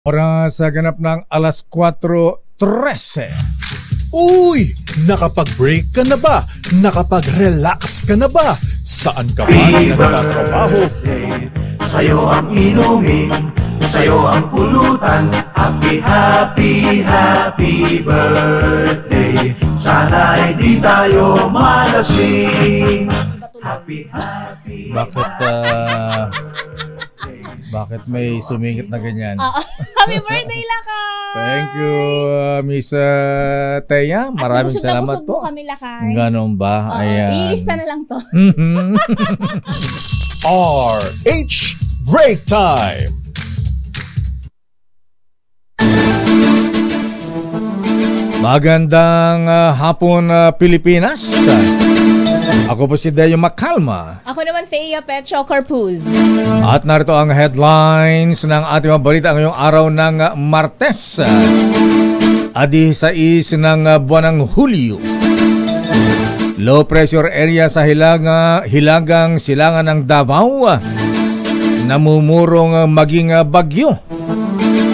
Oras sa ganap ng alas 4:13. Uy! Nakapag-break ka na ba? Nakapag-relax ka na ba? Saan ka man nagtatrabaho? Sa'yo ang inumin, sa'yo ang pulutan. Happy, happy, happy birthday. Sana'y di tayo malasing. Happy, happy, Bakit may sumingit na ganyan? Happy birthday, Lakay! Thank you, Miss Teya. Maraming salamat busog po. Mo kami, Lakay. Ganon ba? Ayan. Ilista na lang to. RH Break Time! Magandang hapon, Pilipinas. Ako po si Deo Macalma. Ako naman, Thea Petro Corpuz. At narito ang headlines ng ating mga balita ngayong araw ng Martes, 16 ng buwan ng Hulyo. Low pressure area sa hilagang silangan ng Davao namumurong maging bagyo.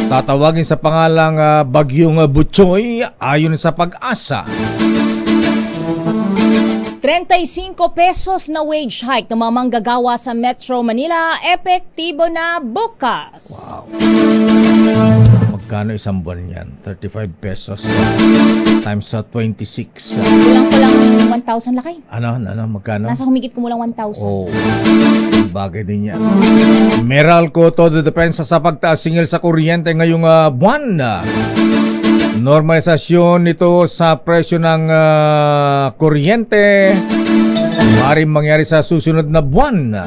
Tatawagin sa pangalang Bagyong Butchoy ayon sa Pag-asa. 35 pesos na wage hike ng mga manggagawa sa Metro Manila, epektibo na bukas. Wow. Magkano isang buwan yan? 35 pesos times 26. Kulang-kulang 1,000, Lakay. Ano? Magkano? Nasa humigit kumulang 1,000. Oh, bagay din yan. Meralco, todo depensa sa pagtaas singil sa kuryente ngayong buwan. Normalisasyon nito sa presyo ng kuryente maaaring mangyari sa susunod na buwan.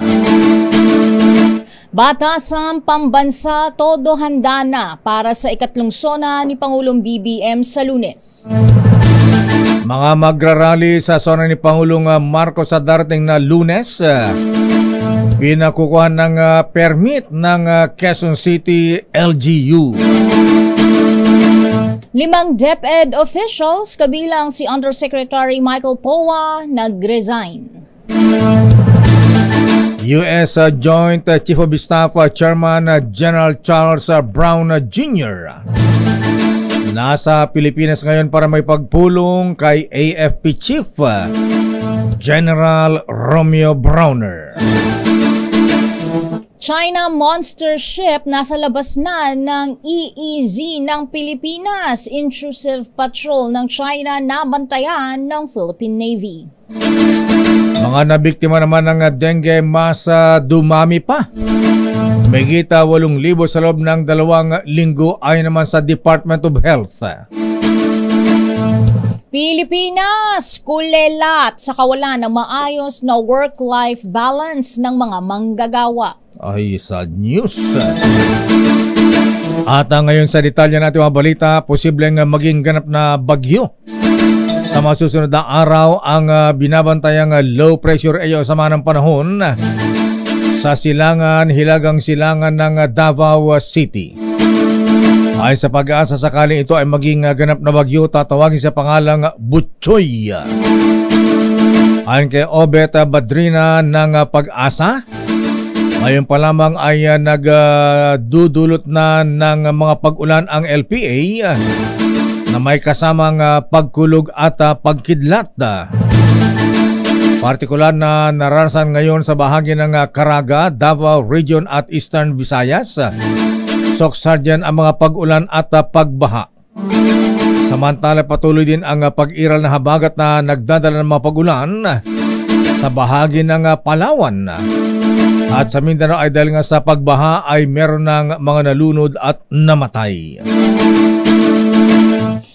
Batasang pambansa, todo handa na para sa ikatlong sona ni Pangulong BBM sa Lunes. Mga magrarally sa sona ni Pangulong Marcos sa darating na Lunes. Pinakukuhan ng permit ng Quezon City LGU. 5 DepEd officials kabilang si Undersecretary Michael Poa nag-resign. U.S. Joint Chief of Staff Chairman General Charles Brown Jr. nasa Pilipinas ngayon para may pagpulong kay AFP Chief General Romeo Browner. China monster ship nasa labas na ng EEZ ng Pilipinas. Intrusive patrol ng China nabantayan ng Philippine Navy. Mga nabiktima naman ng dengue mas dumami pa. Megita 8,000 sa loob ng 2 linggo ayon naman sa Department of Health. Pilipinas, kulelat sa kawalan ng maayos na work-life balance ng mga manggagawa. Ay, sad news. At ngayon sa detalye natin mga balita, posibleng maging ganap na bagyo. Sa mga susunod na araw, ang binabantayang low pressure area o sama ng panahon sa hilagang silangan ng Davao City. Ay sa Pag-asa, sakaling ito ay maging ganap na bagyo, tatawagin sa pangalang Butchoy. Ayon kay Obet Badrina ng Pag-asa, ngayon pa lamang ay nagdudulot na ng mga pag-ulan ang LPA na may kasamang pagkulog at pagkidlat. Partikular na naranasan ngayon sa bahagi ng Caraga, Davao Region at Eastern Visayas. Soksardian ang mga pag-ulan at pagbaha. Samantala patuloy din ang pag-iral na habagat na nagdadala ng mga pag-ulan sa bahagi ng Palawan. At sa Mindanao ay dahil nga sa pagbaha ay meron ng mga nalunod at namatay.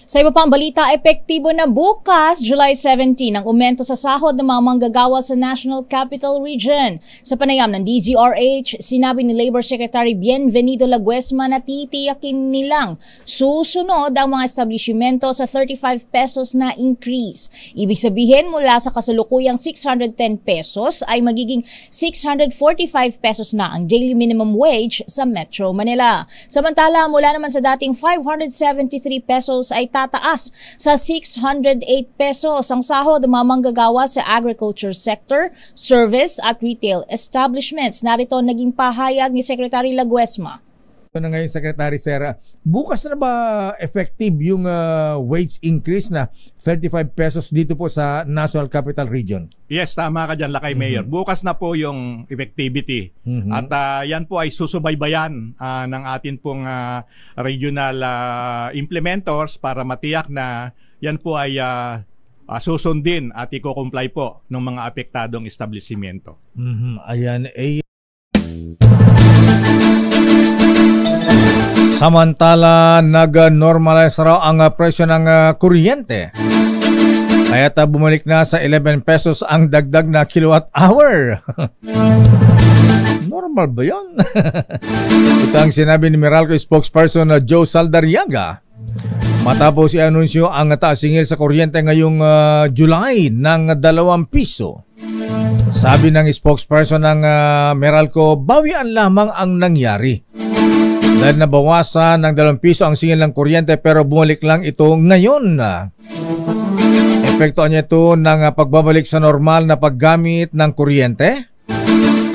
Sa iba pang balita, epektibo na bukas, July 17, ang aumento sa sahod ng mga manggagawa sa National Capital Region. Sa panayam ng DZRH, sinabi ni Labor Secretary Bienvenido Laguesma na titiyakin nilang susunod ang mga establishmento sa 35 pesos na increase. Ibig sabihin, mula sa kasalukuyang 610 pesos ay magiging 645 pesos na ang daily minimum wage sa Metro Manila. Samantala, mula naman sa dating 573 pesos ay tataas sa 608 pesos ang sahod ng mga manggagawa sa agriculture sector, service at retail establishments. Narito naging pahayag ni Secretary Laguesma. na ngayon, Secretary Sera, bukas na ba effective yung wage increase na 35 pesos dito po sa National Capital Region? Yes, tama ka dyan, Lakay Mayor. Bukas na po yung effectivity. At yan po ay susubaybayan ng atin pong regional implementors para matiyak na yan po ay susundin at i-comply po ng mga apektadong establishmento. Ayan, samantala, nag-normalize raw ang presyo ng kuryente. Kaya bumalik na sa 11 pesos ang dagdag na kilowatt hour. Normal ba yun? Ito ang sinabi ni Meralco spokesperson na Joe Saldariaga matapos i-anunsyo ang taas-singil sa kuryente ngayong July ng 2 piso. Sabi ng spokesperson ng Meralco, bawian lamang ang nangyari. Dahil nabawasan ng 2 piso ang singil ng kuryente pero bumalik lang ito ngayon. Epekto niya ito ng pagbabalik sa normal na paggamit ng kuryente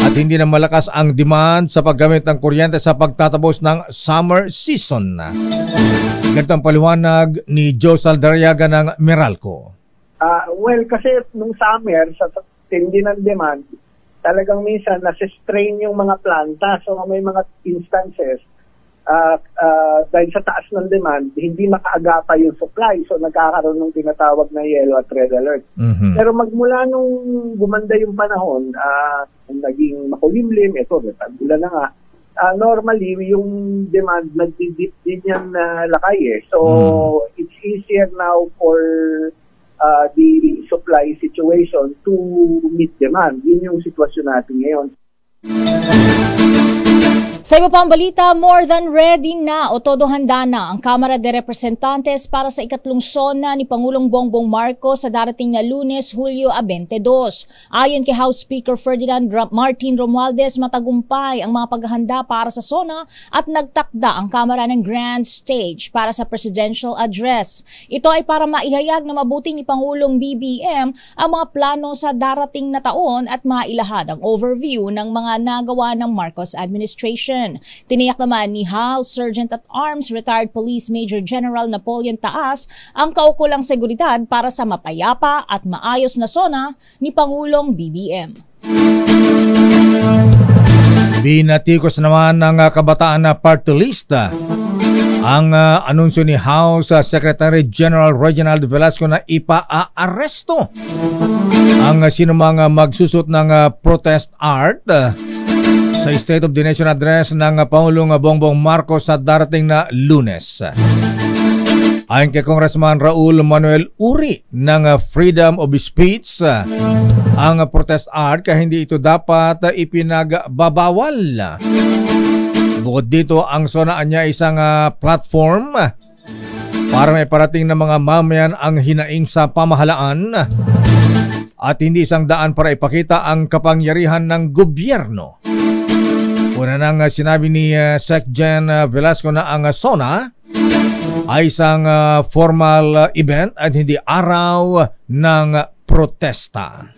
at hindi na malakas ang demand sa paggamit ng kuryente sa pagtatapos ng summer season. Ganito ang paliwanag ni Joe Saldariaga ng Meralco. Well, kasi nung summer, sa tindi ng demand, talagang minsan nasa-strain yung mga planta. So may mga instances dahil sa taas ng demand, hindi makaagapa yung supply. So nagkakaroon ng tinatawag na yellow at red alert. Pero magmula nung gumanda yung panahon, naging makulimlim, ito, ulan na nga, normally yung demand nagdidip din yan lakay eh. So it's easier now for the supply situation to meet demand. Yun yung sitwasyon natin ngayon. Sa iba pang balita, more than ready na o todo handa na ang Kamara de Representantes para sa ikatlong SONA ni Pangulong Bongbong Marcos sa darating na Lunes, Hulyo 22. Ayon kay House Speaker Ferdinand Martin Romualdez, matagumpay ang mga paghahanda para sa SONA at nagtakda ang Kamara ng grand stage para sa presidential address. Ito ay para maihayag na mabuti ni Pangulong BBM ang mga plano sa darating na taon at mailahad ang overview ng mga nagawa ng Marcos administration. Tiniyak naman ni House Sergeant at Arms Retired Police Major General Napoleon Taas ang kaukulang seguridad para sa mapayapa at maayos na SONA ni Pangulong BBM. Binatikos naman ng kabataan na party list ang anunsyo ni House Secretary General Reginald Velasco na ipa-aaresto ang sinumang magsusot ng protest art sa State of the Nation Address ng Pangulong Bongbong Marcos sa darating na Lunes. Ayon kay Congressman Raul Manuel Uri ng Freedom of Speech, ang protest art kaya hindi ito dapat ipinagbabawal. Bukod dito, ang SONA niya isang platform para may parating ng mga mamayan ang hinaing sa pamahalaan at hindi isang daan para ipakita ang kapangyarihan ng gobyerno. Una nang sinabi ni Sec-Gen Velasco na ang SONA ay isang formal event at hindi araw ng protesta.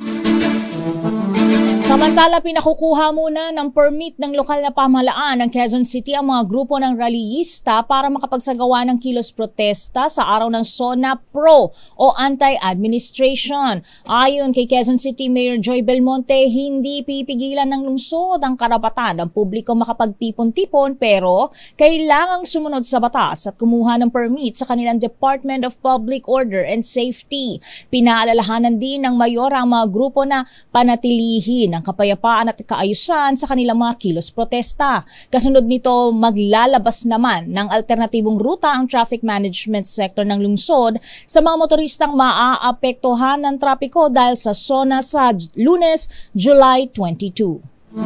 Samantala, pinakukuha muna ng permit ng lokal na pamahalaan ng Quezon City ang mga grupo ng rallyista para makapagsagawa ng kilos protesta sa araw ng SONA Pro o Anti-Administration. Ayon kay Quezon City Mayor Joy Belmonte, hindi pipigilan ng lungsod ang karapatan ng publiko makapagtipon-tipon pero kailangang sumunod sa batas at kumuha ng permit sa kanilang Department of Public Order and Safety. Pinaalalahanan din ng mayor ang mga grupo na panatilihin ng kapayapaan at kaayusan sa kanilang mga kilos protesta. Kasunod nito, maglalabas naman ng alternatibong ruta ang traffic management sector ng lungsod sa mga motoristang maaapektuhan ng trapiko dahil sa SONA sa Lunes, July 22.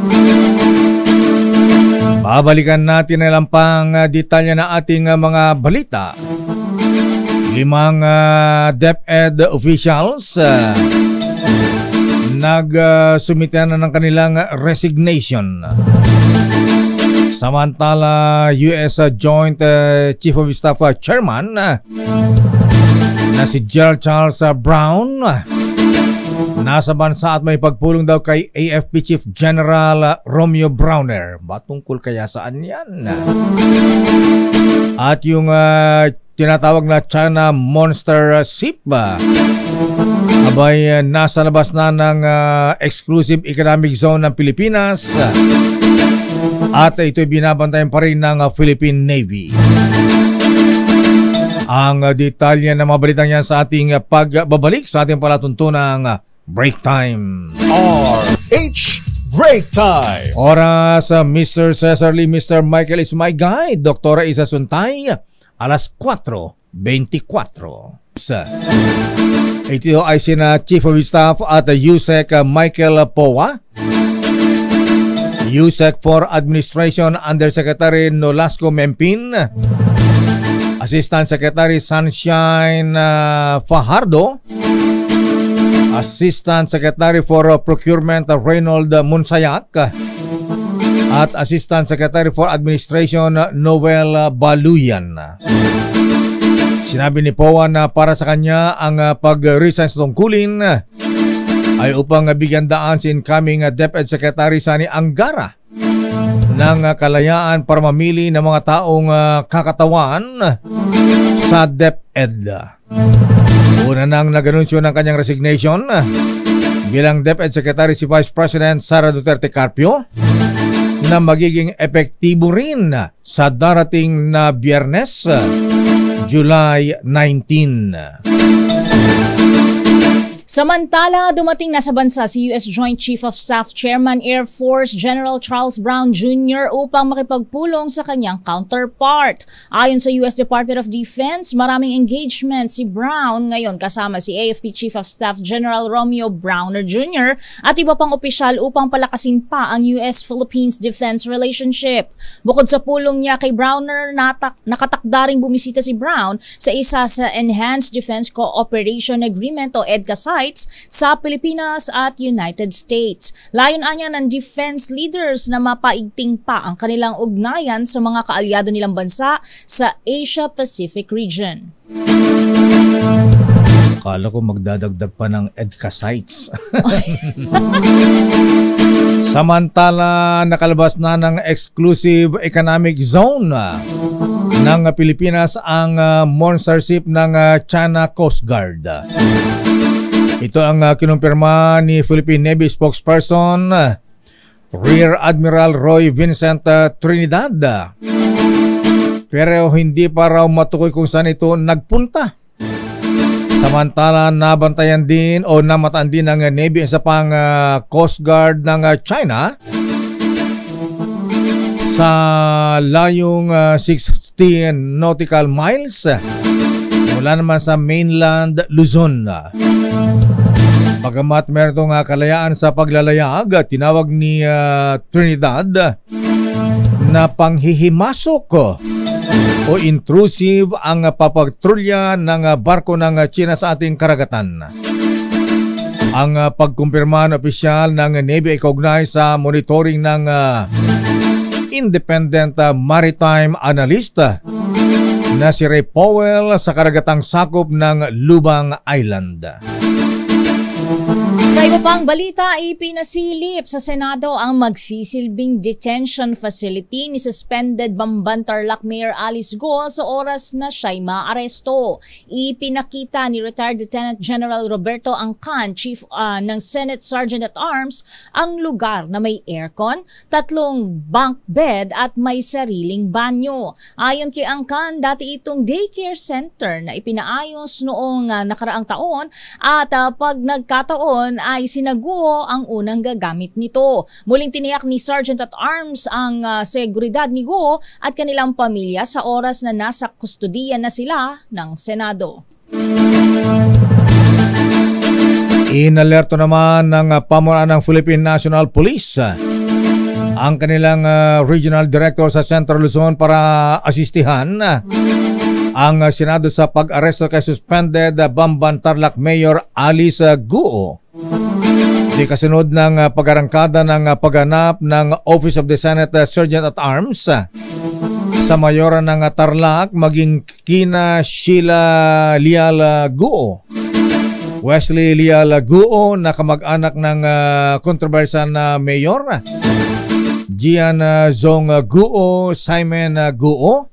Babalikan natin na lang pang detalye na ating mga balita. 5 DepEd officials nagsumite na ng kanilang resignation. Samantala, US Joint Chief of Staff Chairman na si Gerald Charles Brown nasa bansa at may pagpulong daw kay AFP Chief General Romeo Browner. Ba tungkol kaya saan yan? At yung tinatawag na China Monster Ship abay nasa labas na ng exclusive economic zone ng Pilipinas at ito'y binabantayan pa rin ng Philippine Navy. Ang detalye na mabalitang yan sa ating pagbabalik sa ating palatuntunang Break Time. RH Break Time. Oras Mr. Cesar Lee, Mr. Michael is my guide. Doktora Isa Suntay, alas 4:24. Ito ay sina Chief of Staff at USEC Michael Powa, USEC for Administration Undersecretary Nolasco Mempin, Assistant Secretary Sunshine Fajardo, Assistant Secretary for Procurement Reynold Munsayak, at Assistant Secretary for Administration Noel Baluyan. Sinabi ni Powa na para sa kanya ang pag-resign sa tungkulin ay upang bigyan daan si incoming DepEd Secretary Sani Angara ng kalayaan para mamili ng mga taong kakatawan sa DepEd. Una nang nag-anunsyo ng kanyang resignation bilang DepEd Secretary si Vice President Sara Duterte Carpio na magiging epektibo rin sa darating na Biyernes, July 19. Samantala, dumating na sa bansa si U.S. Joint Chief of Staff Chairman Air Force General Charles Brown Jr. upang makipagpulong sa kanyang counterpart. Ayon sa U.S. Department of Defense, maraming engagement si Brown ngayon kasama si AFP Chief of Staff General Romeo Browner Jr. at iba pang opisyal upang palakasin pa ang U.S.-Philippines defense relationship. Bukod sa pulong niya kay Browner, nakatakda ring bumisita si Brown sa isa sa Enhanced Defense Cooperation Agreement o EDCA sa Pilipinas at United States. Layon anya ng defense leaders na mapaigting pa ang kanilang ugnayan sa mga kaalyado nilang bansa sa Asia-Pacific region. Akala ko magdadagdag pa ng EDCA sites. Samantala, nakalabas na ng exclusive economic zone ng Pilipinas ang monster ship ng China Coast Guard. Ito ang kinumpirma ni Philippine Navy spokesperson Rear Admiral Roy Vincent Trinidad. Pero hindi pa raw matukoy kung saan ito nagpunta. Samantala, nabantayan din o namataan din ng Navy sa pang Coast Guard ng China sa layong 16 nautical miles mula naman sa mainland Luzon. Bagamat meron itong kalayaan sa paglalayag, tinawag ni Trinidad na panghihimasok o intrusive ang papagtrulya ng barko ng China sa ating karagatan. Ang pagkumpirma ng opisyal ng Navy ay kaugnay sa monitoring ng independent maritime analyst na si Ray Powell sa karagatang sakop ng Lubang Island. Sa iba pang balita, ipinasilip sa Senado ang magsisilbing detention facility ni suspended Bamban Tarlac Mayor Alice Go sa oras na siya'y maaresto. Ipinakita ni retired Lieutenant General Roberto Angcan, Chief ng Senate Sergeant at Arms, ang lugar na may aircon, 3 bunk bed at may sariling banyo. Ayon kay Angcan, dati itong daycare center na ipinaayos noong nakaraang taon at pag nagkataon ay sinaguo ang unang gagamit nito. Muling tiniyak ni Sergeant at Arms ang seguridad ni Go at kanilang pamilya sa oras na nasa kustudiya na sila ng Senado. Inalerto naman ng pamulaan ng Philippine National Police ang kanilang Regional Director sa Central Luzon para asistihan ang Senado sa pag-aresto kay suspended Bamban Tarlac Mayor Alice Guo. Di kasunod ng pag-arangkada ng pagganap ng Office of the Senate Sergeant at Arms sa mayora ng Tarlac maging kina Sheila Lial Guo Wesley Leal Guo na kamag-anak ng kontrobersiyal na mayor, Gian Zong Guo, Simon Guo,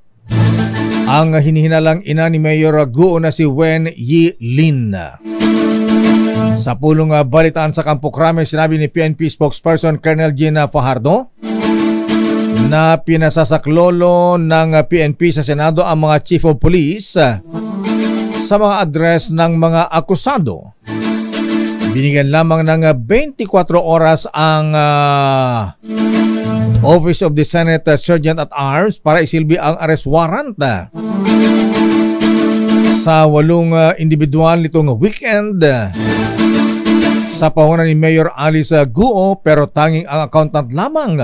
ang hinihinalang ina ni Mayor Guo na si Wen Yi Lin. Sa pulong balitaan sa Campo Crame, sinabi ni PNP spokesperson Colonel Gina Fajardo na pinasasaklolo ng PNP sa Senado ang mga chief of police sa mga address ng mga akusado. Binigyan lamang ng 24 oras ang Office of the Senate Sergeant at Arms para isilbi ang arrest warrant sa 8 individual nitong weekend sa pahunan ni Mayor Alice Guo, pero tanging ang accountant lamang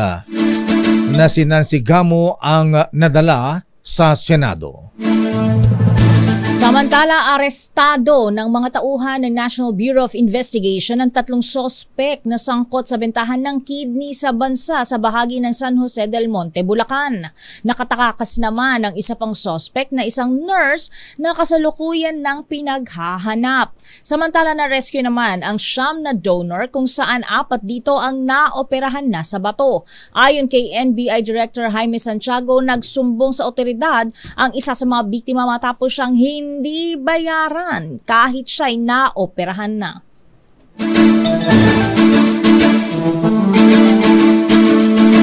na si Nancy Gamo ang nadala sa Senado. Samantala, arestado ng mga tauhan ng National Bureau of Investigation ang 3 sospek na sangkot sa bentahan ng kidney sa bansa sa bahagi ng San Jose del Monte, Bulacan. Nakatakas naman ang isa pang sospek na isang nurse na kasalukuyan ng pinaghahanap. Samantala, na-rescue naman ang 9 na donor kung saan 4 dito ang naoperahan na sa bato. Ayon kay NBI Director Jaime Santiago, nagsumbong sa otoridad ang isa sa mga biktima matapos siyang hindi bayaran kahit siya'y naoperahan na.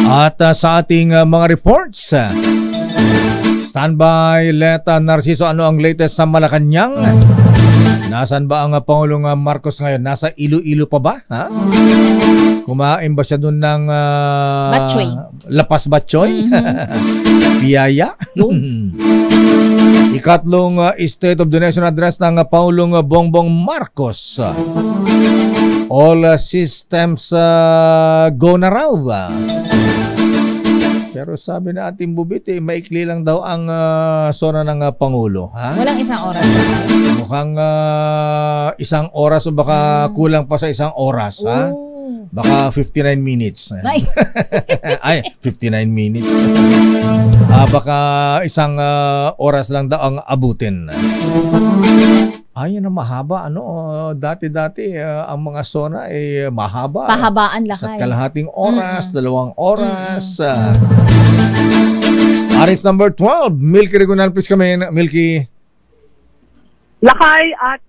At sa ating mga reports, standby, Leta Narciso, ano ang latest sa Malacanang? Nasaan ba ang Pangulong Marcos ngayon? Nasa Iloilo pa ba? Ha? Kumain ba siya doon ng Batchoy. Lapas Batchoy? Piyaya? Ikatlong State of the Nation address ng Pangulong Bongbong Marcos. All systems go na raw. Pero sabi na ating Bubit, maikli lang daw ang sona ng Pangulo. Ha? Walang isang oras. Mukhang isang oras o baka kulang pa sa isang oras. Ha? Baka 59 minutes. Ay, 59 minutes. Baka isang oras lang daw ang abutin. Ayun na mahaba. Dati-dati ang mga sona ay mahaba. Pahabaan lakay. Sa kalahating oras, 2 oras. Aris number 12, Milky Regunan, please kami. Milky. Lakay at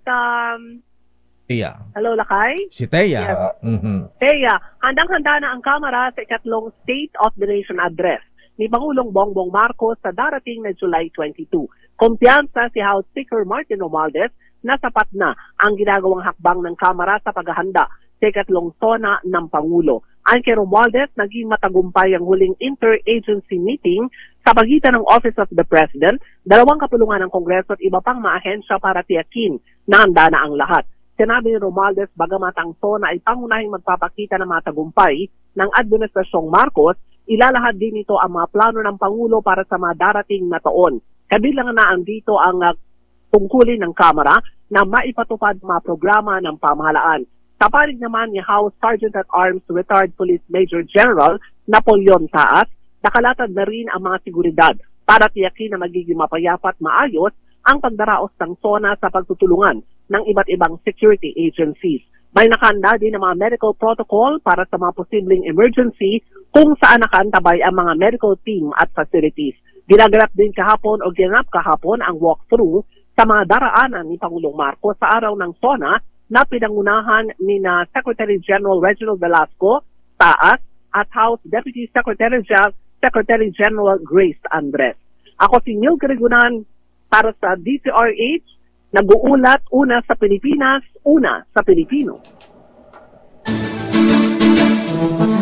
Teya. hello Lakay. Si Teya. Yes. Teya, handang-handa na ang Kamara sa ikatlong State of the Nation address ni Pangulong Bongbong Marcos sa darating na July 22. Kumpiyansa si House Speaker Martin Romualdez na sapat na ang ginagawang hakbang ng Kamara sa paghahanda sa ikatlong sona ng Pangulo. Ayon kay Romualdez, naging matagumpay ang huling interagency meeting sa pagitan ng Office of the President, 2 kapulungan ng Kongreso at iba pang maahensya para tiyakin na handa na ang lahat. Sinabi ni Romualdez, bagamat ang SONA ay pangunahing magpapakita ng mga tagumpay ng Administrasyong Marcos, ilalahad din ito ang mga plano ng Pangulo para sa mga darating na taon. Kabilang na andito ang tungkulin ng Kamara na maipatupad mga programa ng pamahalaan. Sa panig naman ni House Sergeant at Arms Retired Police Major General Napoleon Taas, nakalatad na rin ang mga seguridad para tiyakin na magiging mapayapa at maayos ang pagdaraos ng SONA sa pagtutulungan ng iba't ibang security agencies. May nakahanda din ang mga medical protocol para sa mga posibleng emergency kung saan nakaantabay ang mga medical team at facilities. Ginaganap din kahapon o ginanap kahapon ang walkthrough sa mga daraanan ni Pangulong Marcos sa araw ng SONA na pinangunahan ni na Secretary General Reginald Velasco, Taas, at House Deputy Secretary General Grace Andres. Ako si Neil Gregunan para sa DCRH, nag-uulat una sa Pilipinas, una sa Pilipino.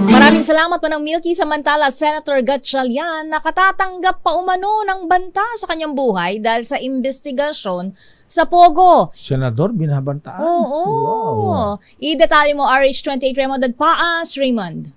Maraming salamat Manang Milky. Samantala, Senator Gatchalian nakatatanggap pa umano ng banta sa kanyang buhay dahil sa investigasyon sa Pogo. Senador, binabantaan? Oo. Wow. I-detalye mo, RH28 Raymond Agpaas. Raymond.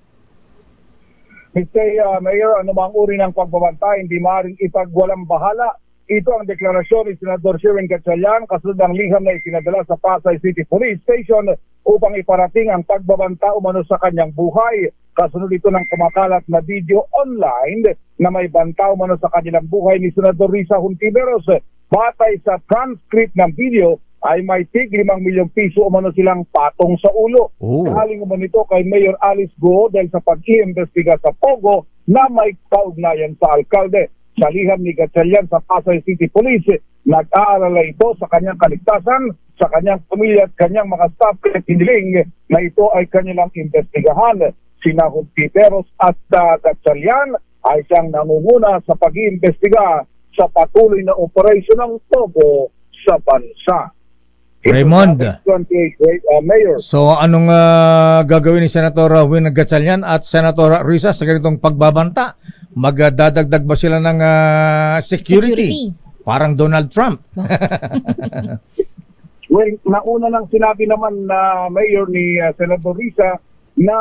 Mr. Mayor, anumang uri ng pagbabanta, hindi maaaring ipagwalang bahala. Ito ang deklarasyon ni Senador Sherwin Gatchalian kasunod ng liham na isinadala sa Pasay City Police Station upang iparating ang pagbabanta umano sa kanyang buhay. Kasunod ito ng kumakalat na video online na may banta umano sa kanilang buhay ni Senador Risa Hontiveros. Batay sa transcript ng video, ay may tig 5 milyong piso umano silang patong sa ulo. Oh. Galing umano ito kay Mayor Alice Go dahil sa pag-iimbestiga sa Pogo na may kaugnayan sa alkalde. Sa liham ni Gatchalian sa Pasay City Police, nag-aalala ito sa kanyang kaligtasan, sa kanyang pamilya at kanyang mga staff at hiniling na ito ay kanilang investigahan. Sina Hontiveros at Gatchalian ay siyang nangunguna sa pag-iimbestiga sa patuloy na operasyon ng Pogo sa bansa. Raymond. 28, Mayor. So anong gagawin ni Senator Win Gatchalian at Senator Risa sa ganitong pagbabanta? Magdadagdag ba sila ng security? Parang Donald Trump. Well, nauna nang sinabi naman na Mayor ni Senator Risa na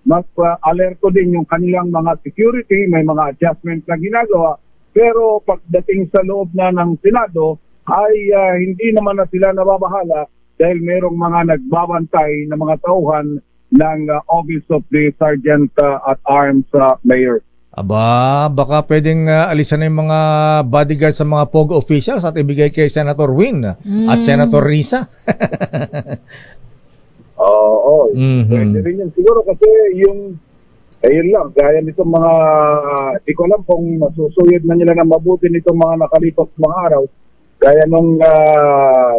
mag-alerto din yung kanilang mga security, may mga adjustments na ginagawa, pero pagdating sa loob na ng Senado ay hindi naman na sila nababahala dahil merong mga nagbabantay na mga tauhan ng Office of the Sergeant at Arms, Mayor. Aba, baka pwedeng alisan na yung mga bodyguard sa mga POGO officials at ibigay kay Senator Win at Senator Risa. Oo, pwede rin yun. Siguro kasi yung, ayun lang, gaya nitong mga, di ko alam kung masusuyod na nila na mabuti nitong mga nakalipas mga araw. Gaya nung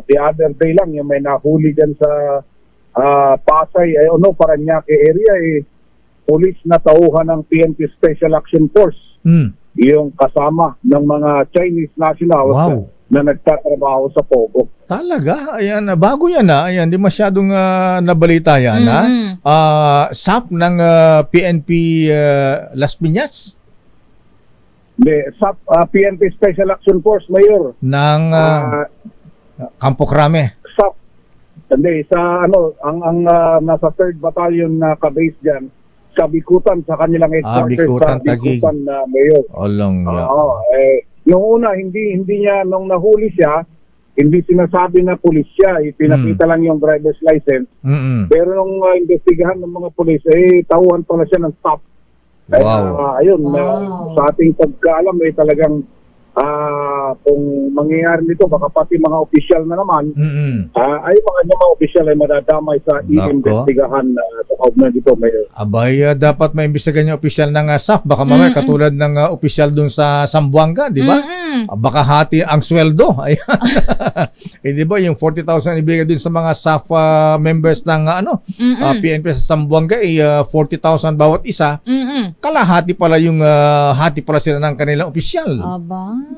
the other day lang, yung may nahuli dyan sa Pasay, Parañaque area, police na tauhan ng PNP Special Action Force. Yung kasama ng mga Chinese nationals na nagtatrabaho sa Pogo. Talaga? Ayan, bago yan ha. Ayan, di masyadong nabalita yan ha. SAP ng PNP Las Piñas? Hindi, SAP, PNP Special Action Force, Mayor. Ng Campo Crame? SAP. Hindi, sa ang nasa 3rd Battalion na ka-base dyan, sa Bikutan, sa kanilang headquarters Bikutan, sa Bikutan, Mayor. Olong, Noong una, hindi niya, nung nahuli siya, hindi sinasabi na pulis siya. Pinakita lang yung driver's license. Pero nung investigahan ng mga pulis, tauhan pala siya ng stop. Ayun, sa ating pagkaalam, talagang kung mangyayari nito, baka pati mga opisyal na naman, ay mga opisyal ay madadamay sa i-investigahan sa kaugnay dito. Abay, dapat maimbestigahan yung opisyal ng SAF. Baka mamaya katulad ng opisyal dun sa Zamboanga, di ba? Baka hati ang sweldo. Di ba, yung 40,000 ibigay dun sa mga SAF members ng PNP sa Zamboanga, 40,000 bawat isa. Kalahati pala yung hati pala sila ng kanilang opisyal. Aba.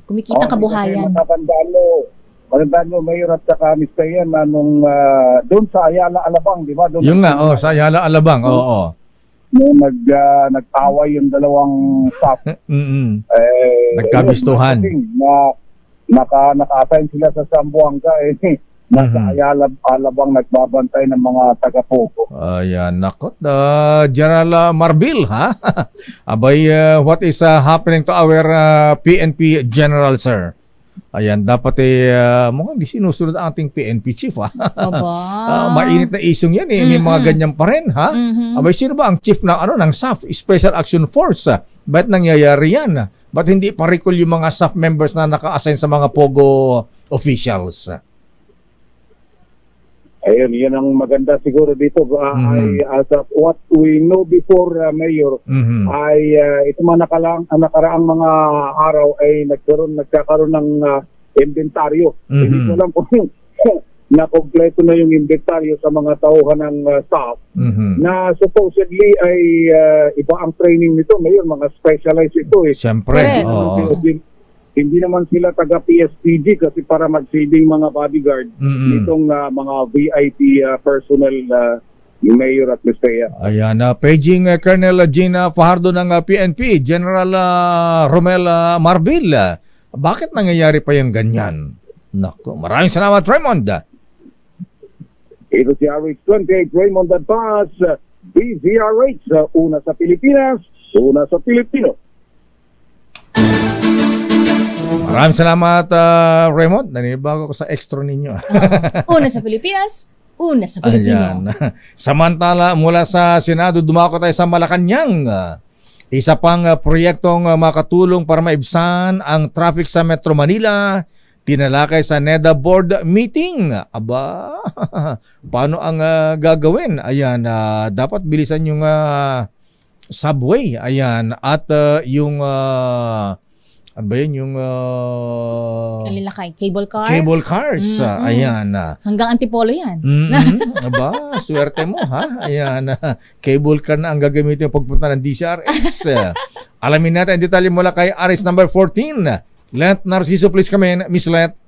Kumikita kabuhayan. Matandaan mo, Mayor at saka Mr. Yan, nung doon sa Ayala Alabang, di ba? Yung nga, sa Ayala Alabang, oo. Nung nag-away yung dalawang staff. Nagkabistuhan. Naka-assign sila sa Zamboanga, nasa Ayala Alabang nagbabantay ng mga taga-Pogo. Ayan, nakot. General Marbil, ha? Abay, what is happening to our PNP General, sir? Ayan, dapat mukhang di sinusunod ang ating PNP chief, ha? Mainit na isyong yan, may mga ganyan pa rin, ha? Abay, sino ba ang chief ng SAF, Special Action Force? Ba't nangyayari yan? Ba't hindi pa-recall yung mga SAF members na naka-assign sa mga POGO officials? Ayun, yan ang maganda siguro dito. Ay, as of what we know before, Mayor, ay ito mga nakaraang mga araw ay nagkakaroon ng inventaryo. Hindi ko alam kung na-kompleto na yung inventaryo sa mga tauhan ng staff na supposedly ay iba ang training nito. Mayor, mga specialized ito. Siyempre. Hindi naman sila taga PSPG kasi para mag-saving mga bodyguard nitong mga VIP personnel Mayor at Mr. Ayan, paging Colonel Gina Fajardo ng PNP, General Romel Marbil. Bakit nangyayari pa yung ganyan? Naku, maraming salamat, Raymond. Ito si RH28, Raymond Advance, DZRH, una sa Pilipinas, una sa Pilipino. Maraming salamat, Raymond. Nanibago ko sa extra ninyo. Una sa Pilipinas, una sa Pilipino. Ayan. Samantala, mula sa Senado, dumako tayo sa Malacanang. Isa pang proyektong makatulong para maibsan ang traffic sa Metro Manila tinalakay sa NEDA board meeting. Aba, paano ang gagawin? Ayan, dapat bilisan yung subway. Ayan, at yung ano ba yun? Yung Kalilakay, cable car? cable cars. Ayan. Hanggang Antipolo yan. Aba, swerte mo ha. Ayan, cable car na ang gagamitin pagpunta ng DCRH. Alamin natin ang detalye mula kay RS number 14. Let Narciso, please come in. Miss Let.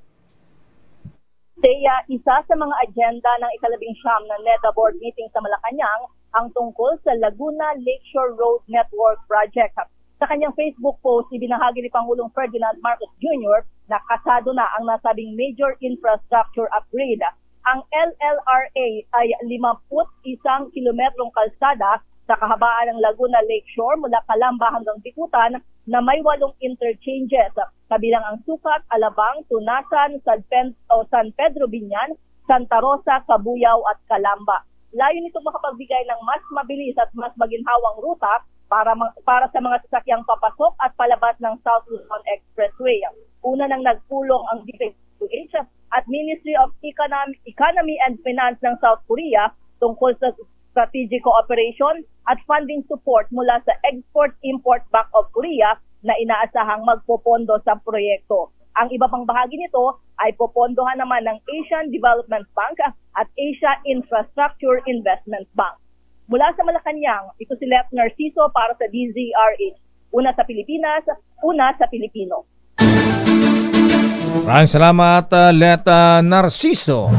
Isa sa mga agenda ng ika-19 na NEDA board meeting sa Malacanang ang tungkol sa Laguna Lakeshore Road Network Project. Sa kanyang Facebook post, ibinahagi ni Pangulong Ferdinand Marcos Jr. na kasado na ang nasabing major infrastructure upgrade. Ang LLRA ay 51 kilometrong kalsada sa kahabaan ng Laguna Lakeshore mula Calamba hanggang Bikutan na may 8 interchanges, kabilang ang Sukat, Alabang, Tunasan, San Pedro Binyan, Santa Rosa, Cabuyao at Calamba. Layo nito makapagbigay ng mas mabilis at mas maginhawang ruta para sa mga sasakyang papasok at palabas ng South Luzon Expressway. Una nang nagpulong ang DPWH at Ministry of Economy and Finance ng South Korea tungkol sa strategic cooperation at funding support mula sa Export-Import Bank of Korea na inaasahang magpopondo sa proyekto. Ang iba pang bahagi nito ay popondohan naman ng Asian Development Bank at Asia Infrastructure Investment Bank. Mula sa Malacanang, ito si Let Narciso para sa DZRH. Una sa Pilipinas, una sa Pilipino. Maraming salamat, Let Narciso.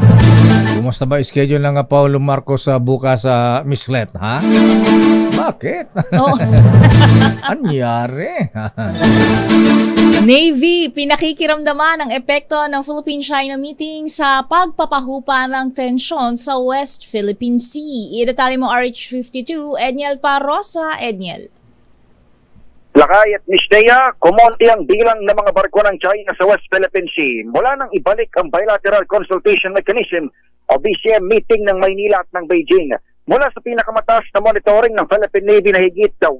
Kumusta ba schedule ng Paulo Marcos bukas sa Miss Let, ha? Bakit? Oh. Anyari? Navy, pinakikiramdaman ang epekto ng Philippine-China meeting sa pagpapahupa ng tensyon sa West Philippine Sea. Idetalye mo RH52, Edniel Parrosa. Edniel. Lakay at Mistea, kumonti ang bilang ng mga barko ng China sa West Philippine Sea mula nang ibalik ang Bilateral Consultation Mechanism o BCM meeting ng Maynila at ng Beijing. Mula sa pinakamataas na monitoring ng Philippine Navy na higit 150,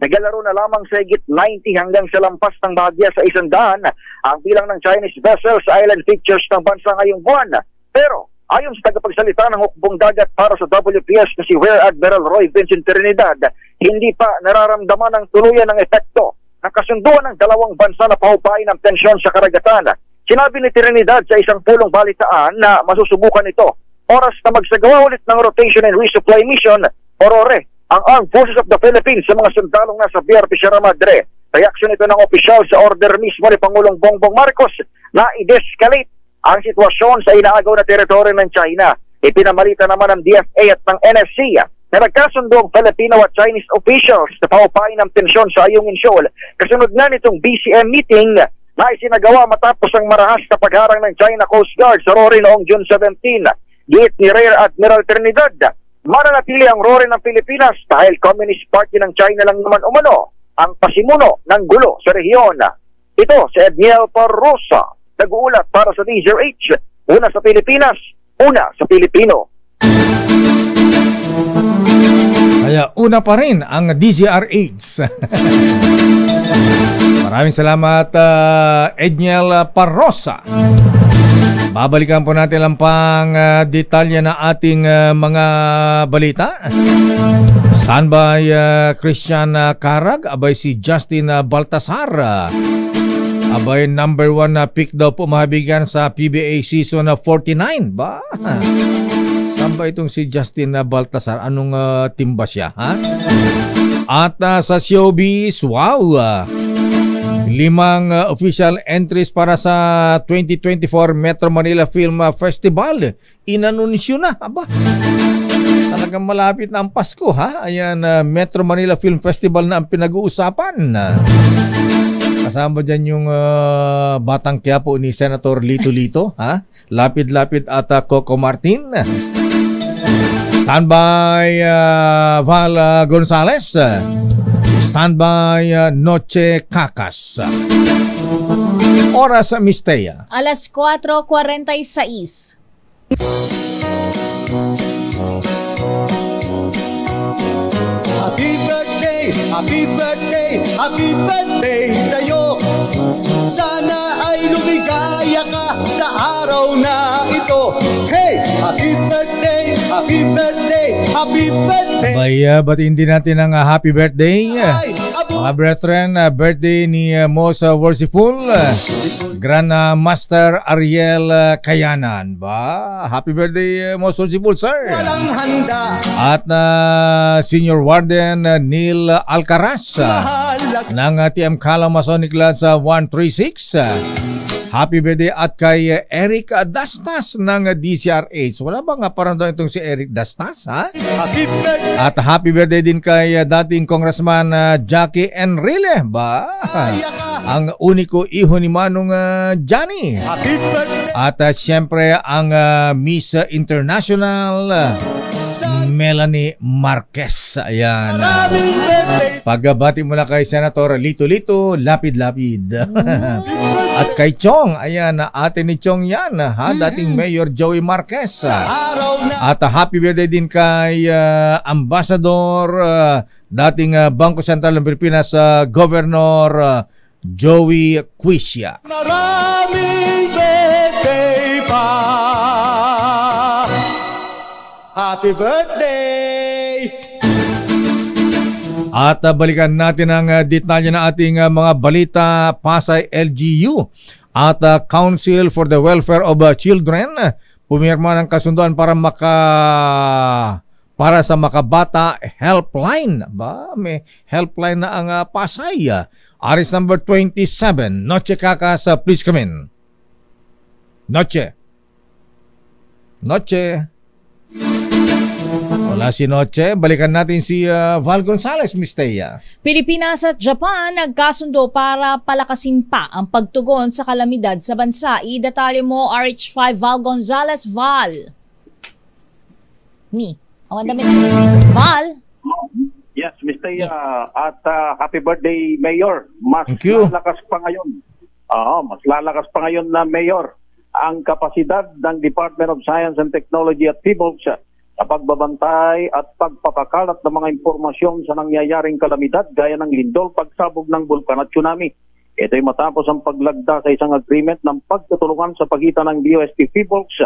nagalaro na lamang sa higit 90 hanggang sa lampas ng bahagya sa 100 ang bilang ng Chinese vessels sa island features ng bansa ngayong buwan. Pero ayon sa tagapagsalita ng hukbong dagat para sa WPS na si Rear Admiral Roy Vincent Trinidad, hindi pa nararamdaman ng tuluyan ng epekto ng kasunduan ng dalawang bansa na pahupain ng tensyon sa karagatan. Sinabi ni Trinidad sa isang pulong balitaan na masusubukan ito oras na magsagawa ulit ng Rotation and Resupply Mission o RORE ang Armed Forces of the Philippines sa mga sundalong nasa BRP Sierra Madre. Reaksyon ito ng opisyal sa order mismo ni Pangulong Bongbong Marcos na i-de-escalate ang sitwasyon sa inaagaw na teritoryo ng China. Ipinamalita naman ng DFA at ng NSC na nagkasundo ang Filipino at Chinese officials na paupain ng tensyon sa Ayungin Shoal. Kasunod na nitong BCM meeting na isinagawa matapos ang marahas na pagharang ng China Coast Guard sa RORE noong June 17. Giit ni Rear Admiral Trinidad, mananatili ang RORE ng Pilipinas dahil Communist Party ng China lang naman umano ang pasimuno ng gulo sa rehiyon. Ito si Edniel Parrosa, nag-uulat para sa DZRH, una sa Pilipinas, una sa Pilipino. Kaya una pa rin ang DZRH. Maraming salamat, Edniel Parrosa. Babalikan po natin lang pang detalye na ating mga balita. Standby Christian Carag, abay si Justin Baltasar. Abay number 1 na pick daw po mahabigan sa PBA season 49. Ba? Saan ba itong si Justin Baltasar? Anong team ba siya? Ha? At sa showbiz, wow! 5 official entries para sa 2024 Metro Manila Film Festival. Inanunsyo na. Aba, talagang malapit na ang Pasko, ha? Ayan, Metro Manila Film Festival na ang pinag-uusapan. Kasama dyan yung Batang Quiapo ni Senator Lito Lito, ha? Lapid-lapid at Coco Martin. Standby Val Gonzales. Standby Noche Cacas. Oras sa Mistea. Alas 4:46. Happy birthday, happy birthday, happy birthday sa'yo. Sana ay lumigay Batiin din natin ang happy birthday. Mga brethren, birthday ni Most Worshipful Grand Master Ariel Kayanan. Happy birthday, Most Worshipful, sir. At Senior Warden Neil Alcaraz ng TM Kala Masonic Lodge 136. Happy birthday at kay Eric Dastas ng DCRH. Wala ba nga parang doon itong si Eric Dastas, ha? At happy birthday din kay dating Congressman Jackie Enrile, ang uniko iho ni Manong Johnny. At siyempre ang Miss International Melanie Marquez. Ayan. Pagbati mula kay Senator Lito Lapid. At kay Chong, ayan, ate ni Chong yan, dating Mayor Joey Marquez. At happy birthday din kay Ambassador, dating Bangko Sentral ng Pilipinas, Governor Joey Quisha. Maraming birthday pa. Happy birthday! At balikan natin ang detalye na ating mga balita. Pasay LGU at Council for the Welfare of Children pumirma ng kasunduan para sa Makabata Helpline. May helpline na ang Pasay. Aris number 27. Noche Kakas, please come in. Noche. Wala si Noche. Balikan natin si Val Gonzales, Miss Teya. Pilipinas at Japan nagkasundo para palakasin pa ang pagtugon sa kalamidad sa bansa. Idetalye mo, RH5 Val Gonzales. Val. Val. Yes, Mr. At happy birthday, Mayor. Mas lalakas pa ngayon. Mas lalakas pa ngayon na Mayor ang kapasidad ng Department of Science and Technology at PHIVOLCS sa pagbabantay at pagpapakalat ng mga impormasyon sa nangyayaring kalamidad gaya ng lindol, pagsabog ng bulkan at tsunami. Ito ay matapos ang paglagda sa isang agreement ng pagtutulungan sa pagitan ng DOST PHIVOLCS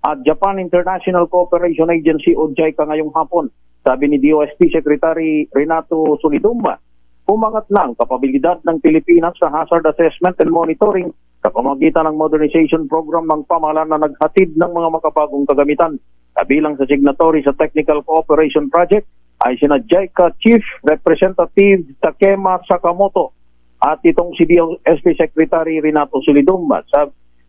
at Japan International Cooperation Agency o JICA ngayong hapon. Sabi ni DOST Secretary Renato Solidumba, umangat na ang kapabilidad ng Pilipinas sa hazard assessment and monitoring sa pamamagitan ng modernization program ng pamahalaan na naghatid ng mga makabagong kagamitan. Kabilang sa signatory sa Technical Cooperation Project ay sina JICA Chief Representative Takema Sakamoto at itong si DOST Secretary Renato Solidumba.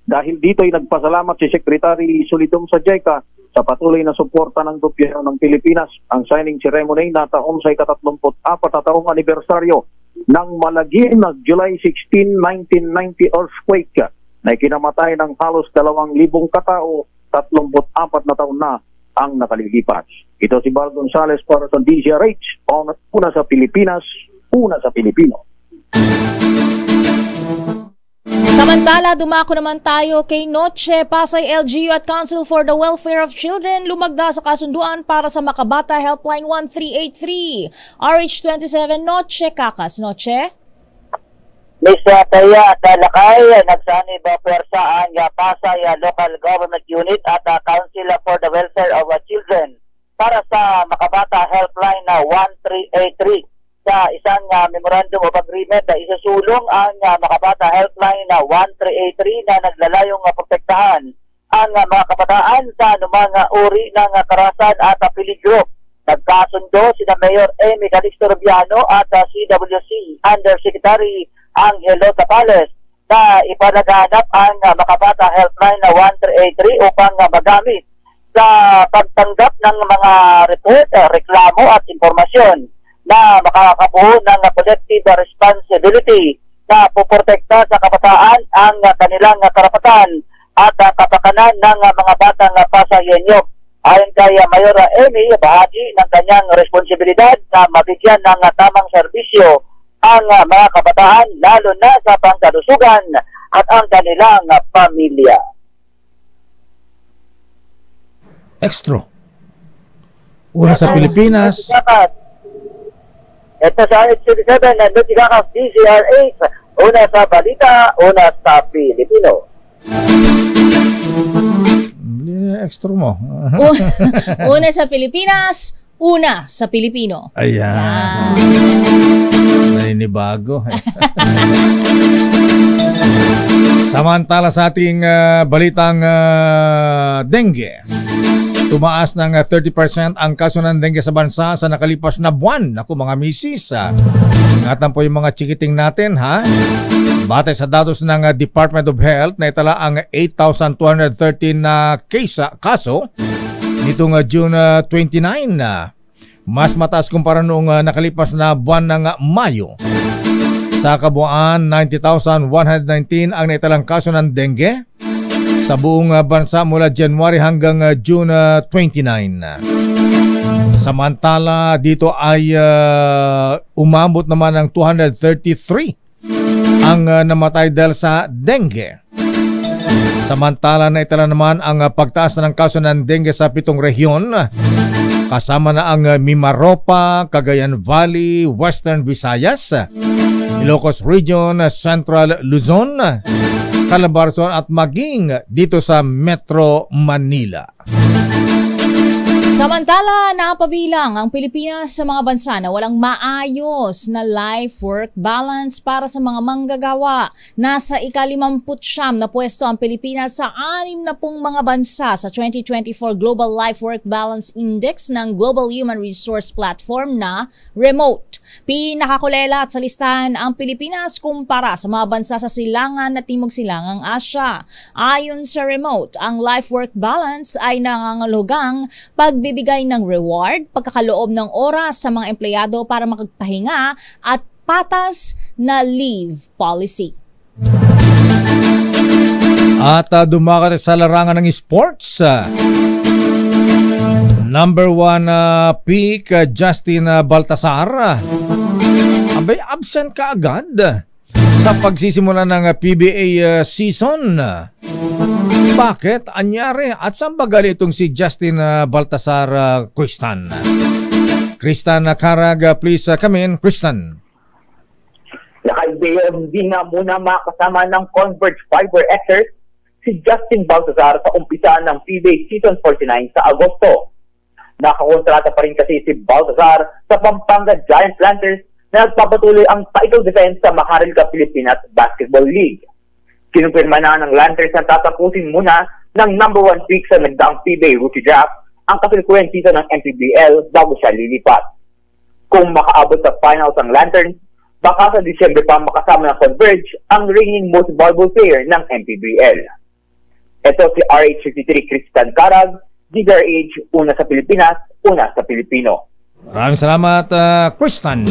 Dahil dito ay nagpasalamat si Secretary Solidum sa JICA sa patuloy na suporta ng gobyerno ng Pilipinas. Ang signing ceremony na taon sa ika-34 na taong anibersaryo ng malagim na July 16, 1990 earthquake na ikinamatay ng halos 2,000 katao, 34 na taon na ang nakalilipas. Ito si Val Gonzales para sa DZRH, una sa Pilipinas, una sa Pilipino. Samantala, dumako naman tayo kay Noche. Pasay LGU at Council for the Welfare of Children lumagda sa kasunduan para sa Makabata Helpline 1383. RH27 Noche Kakas. Noche? Miss Taya at Lakay, nagsani ba puwersa ang Pasay Local Government Unit at Council for the Welfare of Children para sa Makabata Helpline na 1383 sa isang memorandum of agreement na isusulong ang Makabata Helpline na 1383 na naglalayong protektahan ang mga kabataan sa anumang uri ng karahasan at peligro. Nagkasundo sina Mayor Amy Calixto Rubiano at CWC Undersecretary Angelo Tapales na ipanaganap ang Makabata Helpline na 1383 upang magamit sa pagtanggap ng mga report, reklamo at impormasyon na makakabuo ng collective responsibility na puprotekta sa kabataan ang kanilang karapatan at kapakanan ng mga batang Pasayenyo. Ayon kay Mayor Amy, bahagi ng kanyang responsibilidad na mabigyan ng tamang serbisyo ang mga kabataan lalo na sa pangkalusugan at ang kanilang pamilya. Extra. Una sa Pilipinas. Ito sa H77 na Nutigakas DCRH. Una sa balita, una sa Pilipino. Extra mo. Una sa Pilipinas, una sa Pilipino. Ayan. Naninibago. Samantala sa ating balitang dengue, tumaas ng 30% ang kaso ng dengue sa bansa sa nakalipas na buwan. Naku mga misis, ingatan po yung mga chikiting natin ha. Batay sa datos ng Department of Health na itala ang 8,213 na kaso nitong June 29. Mas mataas kumpara noong nakalipas na buwan ng Mayo. Sa kabuuan, 90,119 ang naitalang kaso ng dengue sa buong bansa mula January hanggang June 29. Samantala, dito ay umabot naman ng 233 ang namatay dahil sa dengue. Samantala, naitala naman ang pagtaas ng kaso ng dengue sa 7 rehiyon. Kasama na ang Mimaropa, Cagayan Valley, Western Visayas, Ilocos Region, Central Luzon, Calabarzon at maging dito sa Metro Manila. Samantala, napabilang ang Pilipinas sa mga bansa na walang maayos na life-work balance para sa mga manggagawa. Nasa ika-59 na pwesto ang Pilipinas sa 60 mga bansa sa 2024 Global Life-Work Balance Index ng Global Human Resource Platform na Remote. Pinakakulela at sa listahan ang Pilipinas kumpara sa mga bansa sa silangan at timog silangang Asya. Ayon sa Remote, ang life-work balance ay nangangahulugang pagbibigay ng reward, pagkakaloob ng oras sa mga empleyado para makapagpahinga at patas na leave policy. At dumakat sa larangan ng sports. Number 1 pick, Justin Baltasar. Abay, absent ka agad sa pagsisimula ng PBA season. Bakit? Anyari? At saan ba galing itong si Justin Baltasar, Kristan? Kristan Karag, please come in. Kristan. Hindi na muna makasama ng Converge Fiber Xers si Justin Baltasar sa umpisa ng PBA Season 49 sa Agosto. Nakakontrata pa rin kasi si Baltasar sa Pampanga Giant Planters na nagpapatuloy ang title defense sa Maharlika Pilipinas Basketball League. Kinumpirma na ng Lanterns na tatapusin muna ng number 1 pick sa nagdaang PBA Rookie Draft ang kasilkuhan season ng MPBL bago siya lilipat. Kung makaabot sa finals ang Lanterns, baka sa Disyembre pa makasama ng Converge ang reigning most valuable player ng MPBL. Ito si RH53 Kristan Karag, DRH, una sa Pilipinas, una sa Pilipino. Maraming salamat, Kristan.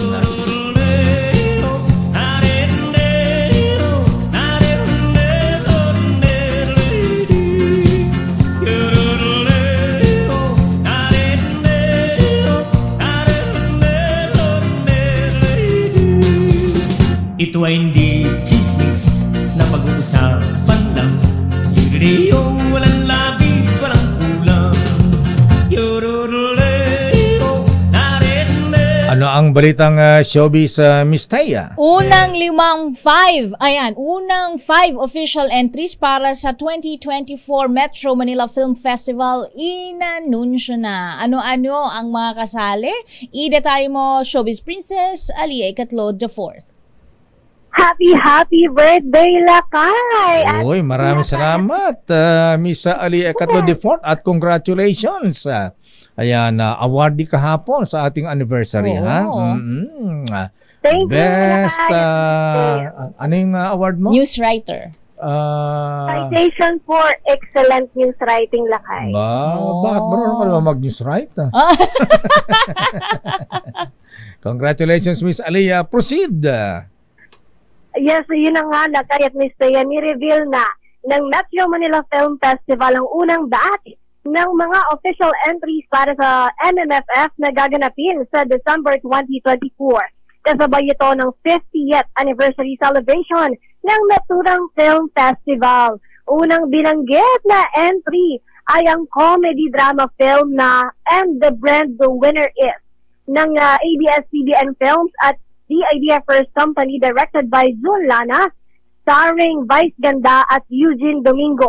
Ito ay hindi chismis na pag-uusapan lang. Yureo, walang labis, walang kulang. Ano ang balitang showbiz, Miss Taya? Unang 5 official entries para sa 2024 Metro Manila Film Festival inanunsyo na. Ano-ano ang mga kasali? I-detalye mo, Showbiz Princess Alia Icatlo IV. Happy birthday, Lakay! Uy, maraming salamat, Miss Alia Icatlo IV at congratulations. Ayan, awardee kahapon sa ating anniversary, ha? Thank Best, you, ano yung award mo? News writer. Citation for excellent news writing, Lakay. Bakit marunong ka naman mag-news write? Congratulations, Miss Alia. Proceed. Yes, yun na nga, Lakay at Miss Taya, ni-reveal na ng Metro Manila Film Festival ang unang batch ng mga official entries para sa MMFF na gaganapin sa December 2024. Kasabay ito ng 50th anniversary celebration ng Naturang Film Festival. Unang binanggit na entry ay ang comedy drama film na And the Brand the Winner Is ng ABS-CBN Films at The Idea First Company, directed by Jun Lana, starring Vice Ganda at Eugene Domingo.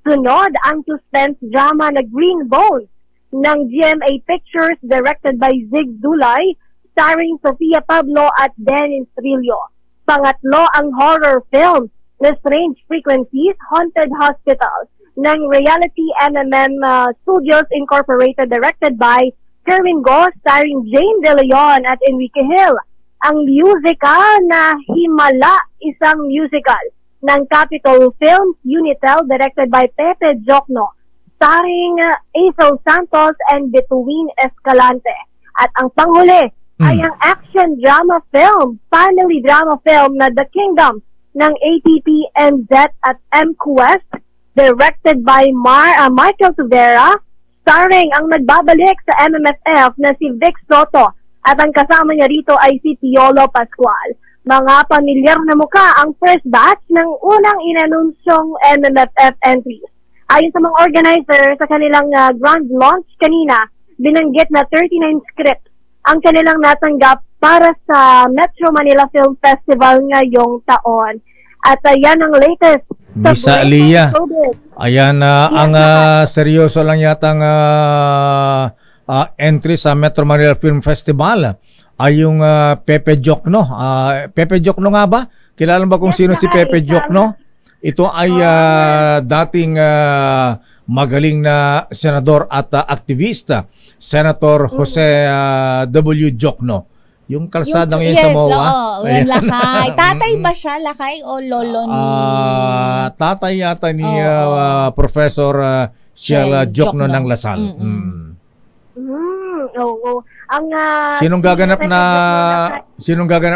Sunod ang suspense drama na Green Bones ng GMA Pictures, directed by Zig Dulay, starring Sofia Pablo at Dennis Trillo. Pangatlo ang horror film na Strange Frequencies, Haunted Hospital ng Reality MMM Studios Incorporated, directed by Kerwin Go, starring Jane De Leon at Enrique Hill. Ang musical na Himala, isang musical ng Capitol Films Unitel, directed by Pepe Jokno, starring Aisel Santos and Betuin Escalante. At ang panghuli ay ang action drama film, family drama film na The Kingdom ng ATP MZ at MQuest, directed by Michael Tuvera, starring ang nagbabalik sa MMFF na si Vic Soto, at ang kasama niya rito ay si Piolo Pascual. Mga pamilyar na muka ang first batch ng unang inanunsyong MMFF entries. Ayon sa mga organizer sa kanilang grand launch kanina, binanggit na 39 scripts ang kanilang natanggap para sa Metro Manila Film Festival ngayong taon. At yan ang latest. Miss Aliyah, ayan ang seryoso lang yatang entry sa Metro Manila Film Festival ay yung Pepe Jokno. Pepe Jokno nga ba? Kilala ba kung sino si Pepe Jokno? Ito ay dating magaling na senador at aktivista, Senator Jose W. Jokno. Yung kalsadang yun sa MOA. Yes, Lakay. Tatay ba siya, Lakay, o lolo ni? Tatay yata ni Professor Sheila Jokno ng Lasal. Oo. Ang Sinong gaganap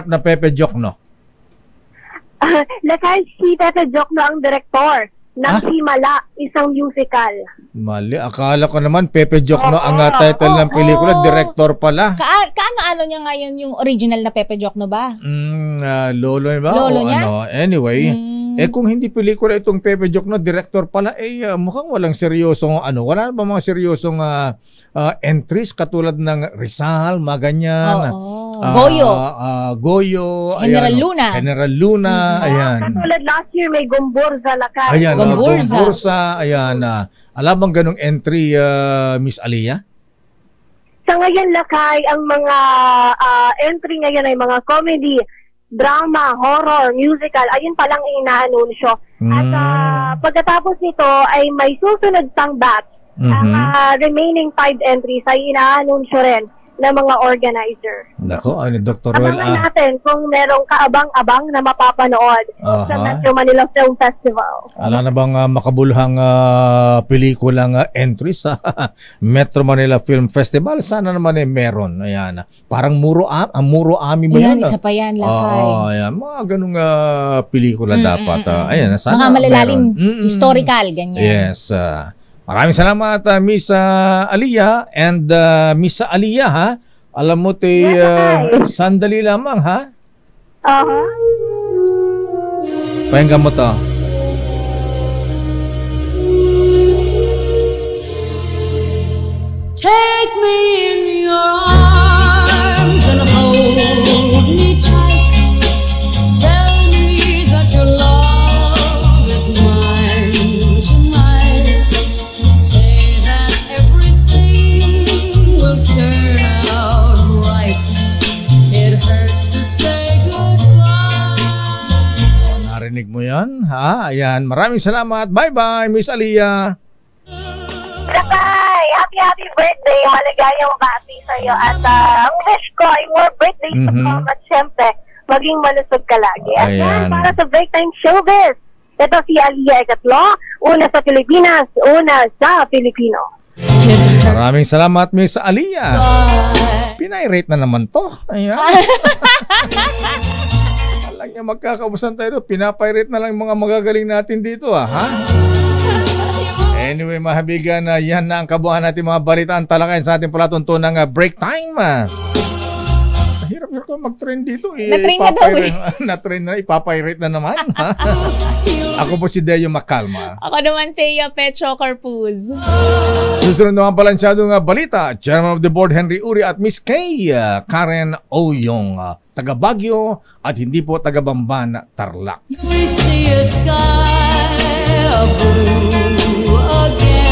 na Pepe Jokno? Lakay, si Pepe Jokno ang director ng Himala, isang musical. Mali, akala ko naman Pepe Jokno ang title ng pelikula, director pala. Kaano niya ngayon yung original na Pepe Jokno ba? Lolo ba? Lolo niya? Ano? Anyway, kung hindi pelikula itong Pepe Jokno, director pala, mukhang walang seryosong wala na ba mga seryosong entries katulad ng Rizal, mga ganyan. Goyo, General Luna, ayan. Katulad last year may Gomburza, Lakay. Ayan, Gomburza, ayan. Alam bang ganong entry, Miss Aliyah? Sa ngayon, Lakay, ang mga entry ngayon ay mga comedy, drama, horror, musical. Ayun palang inaanunsyo. At pagkatapos nito ay may susunod pang batch. Ang remaining 5 entries ay inaanunsyo rin ng mga organizer. Nako, Dr. Roel. Abangan natin kung merong kaabang-abang na mapapanood sa Metro Manila Film Festival. Ala na bang makabuluhang pelikulang entries sa Metro Manila Film Festival? Sana naman meron. Ayan. Parang Muro Ami ba yan? Isa pa yan, Lakay. Ayan. Mga ganung pelikula dapat. Ayan, sana mga malalalim, historical, ganyan. Yes. Maraming salamat, Miss Aliyah and Miss Aliyah, ha? Alam mo, sandali lamang, ha? Pakinggan mo to. Take me in your arms and hold me tight. Tell me that your love is mine tonight. Say that everything will turn out right. It hurts to say goodbye. Narinig mo yan, ha? Ayan, maraming salamat. Bye-bye, Miss Aliyah. Happy birthday, maligayang bati sa'yo. At ang wish ko ay more birthdays to come. At syempre, maging malusog ka lagi. At yan, para sa Break Time Showbiz, ito si Aliyah Ikatlo, una sa Pilipinas, una sa Pilipino. Maraming salamat, Miss Aliyah. Pinay-rate na naman to. Ayan. Alam niya, magkakaubusan tayo. Pinapay-rate na lang mga magagaling natin dito, ha? Anyway, mahabigan, yan na ang kabuuan natin mga balitaan talakayan sa ating palatuntunang break time. Hirap ko mag-trend dito. Na-trend na daw eh. Na-trend na, ipapay-rate na naman. Ako po si Deo Macalma. Ako naman Thea Petro Corpuz. Susunod naman balansyadong balita. Chairman of the Board Henry Uri at Miss Kay Karen Oyong. Taga Baguio at hindi po taga Bamban, Tarlac. We see a sky of blue again.